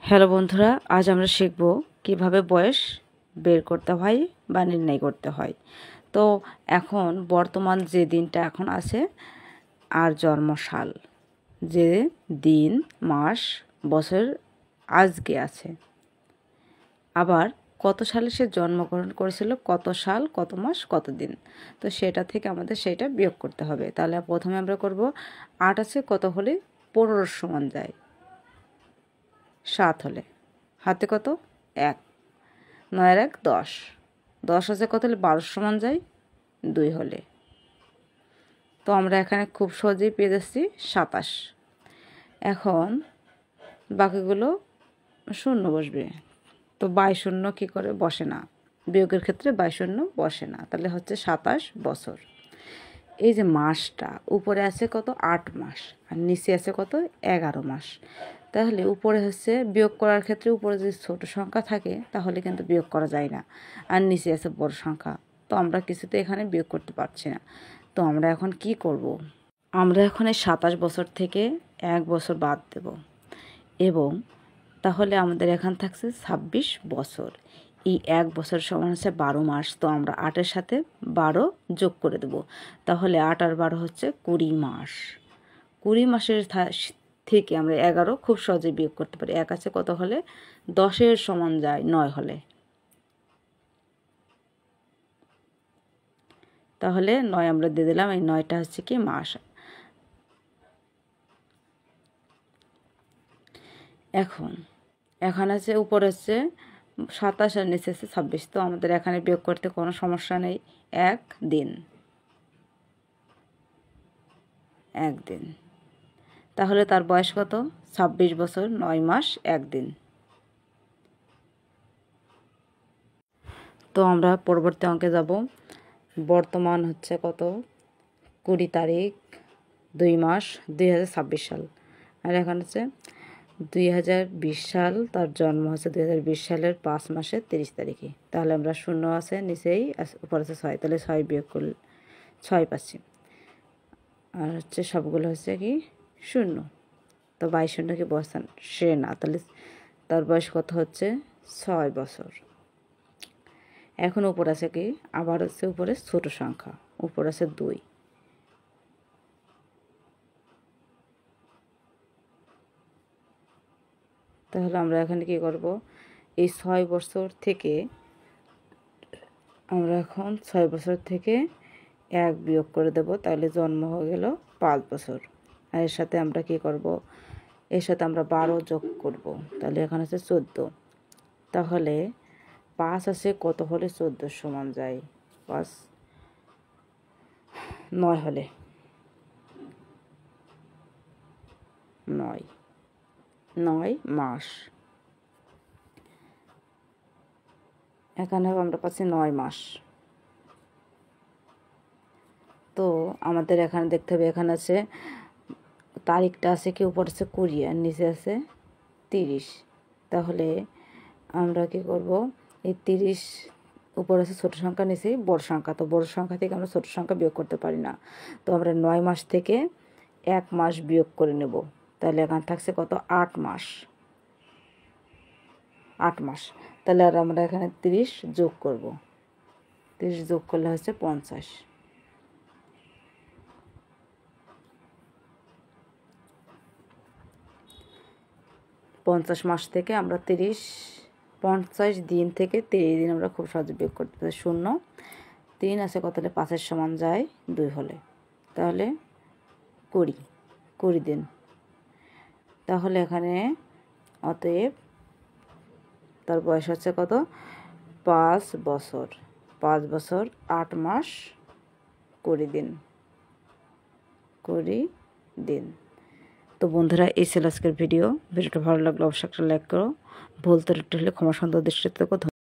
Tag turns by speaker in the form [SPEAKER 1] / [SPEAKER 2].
[SPEAKER 1] Hello বন্ধুরা, আজ আমরা শিখব কিভাবে বয়স বের করতে হয় বা নির্ণয় করতে হয়। তো এখন বর্তমান যে দিনটা এখন আছে আর জন্মসাল, যে দিন মাস বছর আজকে আছে, আবার কত সালে সে জন্মগ্রহণ করেছিল, কত সাল, কত মাস, কত দিন, তো সেটা থেকে আমাদের সেটা বিয়োগ করতে হবে। তাহলে প্রথমে আমরা করব 8 আছে কত হলে 15 সমান যায়, 7 হলে হাতে কত 1, 9 আর 1 10, 10 আছে কত হলে 12 সমান যায় 2 হলে। তো আমরা এখানে খুব সহজেই পেয়ে যাচ্ছি 27। এখন বাকিগুলো শূন্য বসবে, তো 22 শূন্য কী করে বসে না, বিয়োগের ক্ষেত্রে 22 শূন্য বসে না, তাহলে হচ্ছে 27 বছর। এই যে মাসটা উপরে আছে কত 8 মাস আর নিচে আছে কত 11 মাস, তাহলে উপরে হচ্ছে বিয়োগ করার ক্ষেত্রে উপরে যদি ছোট সংখ্যা থাকে তাহলে কিন্তু বিয়োগ করা যায় না, আর নিচে আছে বড় সংখ্যা, তো আমরা কিছুতে এখানে বিয়োগ করতে পারছি না। তো আমরা এখন কি করব, আমরা এখন এই 27 বছর থেকে 1 বছর বাদ দেব, এবং তাহলে আমাদের এখান থাকছে 26 বছর। এই 1 বছর সমান হচ্ছে 12 মাস, তো আমরা 8-এর সাথে 12 যোগ করে দেব, তাহলে 8 আর 12 হচ্ছে 20 মাস। 20 মাসের থেকে আমরা 11 খুব সহজে বিয়োগ করতে পারি। 1 আছে কত হলে 10-এর সমান যায় 9 হলে, তাহলে 9 আমরা দিয়ে দিলাম, এই 9টা হচ্ছে কি মাস। এখন আছে উপরে হচ্ছে 27 আর নিচে আছে 26, তো আমাদের এখানে বিয়োগ করতে কোনো সমস্যা নেই। 1 দিন, 1 দিন, তাহলে তার বয়স কত 26 বছর 9 মাস 1 দিন। তো আমরা পরবর্তী অঙ্কে যাব। বর্তমান হচ্ছে কত 20 তারিখ 2 মাস 2026 সাল, আর এখন হচ্ছে 2020 সাল, তার জন্ম হচ্ছে 2020 সালের 5 মাসের 30 তারিখে। তাহলে আমরা শূন্য আছে নিচেই উপর আছে 6, তাহলে 6 বিয়োগ করলে 6 পাচ্ছি, আর হচ্ছে সবগুলো হচ্ছে কি শূন্য, তো 22 শূন্য কি বসান সে না, তাহলে তার বয়স কত হচ্ছে 6 বছর। এখন উপর আছে কি আবার হচ্ছে উপরে ছোট সংখ্যা, উপর আছে 2, তাহলে আমরা এখানে কি করব, এই 6 বছর থেকে আমরা এখন 6 বছর থেকে 1 বিয়োগ করে দেব, তাহলে জন্ম হয়ে গেল 5 বছর। আর এর সাথে আমরা কি করব, এর সাথে আমরা 12 যোগ করব, তাহলে এখন আছে 14, তাহলে 5 আছে কত হলে 14 সমান যায় 5, 9 হলে 9 মাস। এখানে আমরা পাচ্ছি 9 মাস। তো আমাদের এখানে দেখতে হবে, এখানে আছে তারিখটা আছে কি উপর আছে 20 আর নিচে আছে 30, তাহলে আমরা কি করব, এই 30 উপর আছে ছোট সংখ্যা নিচে বড় সংখ্যা, তো বড় সংখ্যা থেকে আমরা ছোট সংখ্যা বিয়োগ করতে পারি না, তো আমরা 9 মাস থেকে 1 মাস বিয়োগ করে নেব, তাহলে এখানে থাকছে কত 8 মাস, 8 মাস। তাহলে আর আমরা এখানে 30 যোগ করব, 30 যোগ করলে হচ্ছে 50। 50 মাস থেকে আমরা 50 দিন থেকে 30 দিন আমরা খুব সহজে বিয়োগ করতে পারি। 0, 3 আছে কত হলে 5-এর সমান যায় 2 হলে, তাহলে 20 দিন। তাহলে এখানে অতএব তার বয়স হচ্ছে কত 5 বছর, 5 বছর 8 মাস 20 দিন, 20 দিন। তো বন্ধুরা, এই ছিল আজকের ভিডিওটা ভালো লাগলে অবশ্যই একটা লাইক করো, ভুল ত্রুটি হলে ক্ষমা সুন্দর দৃষ্টিতে দেখো।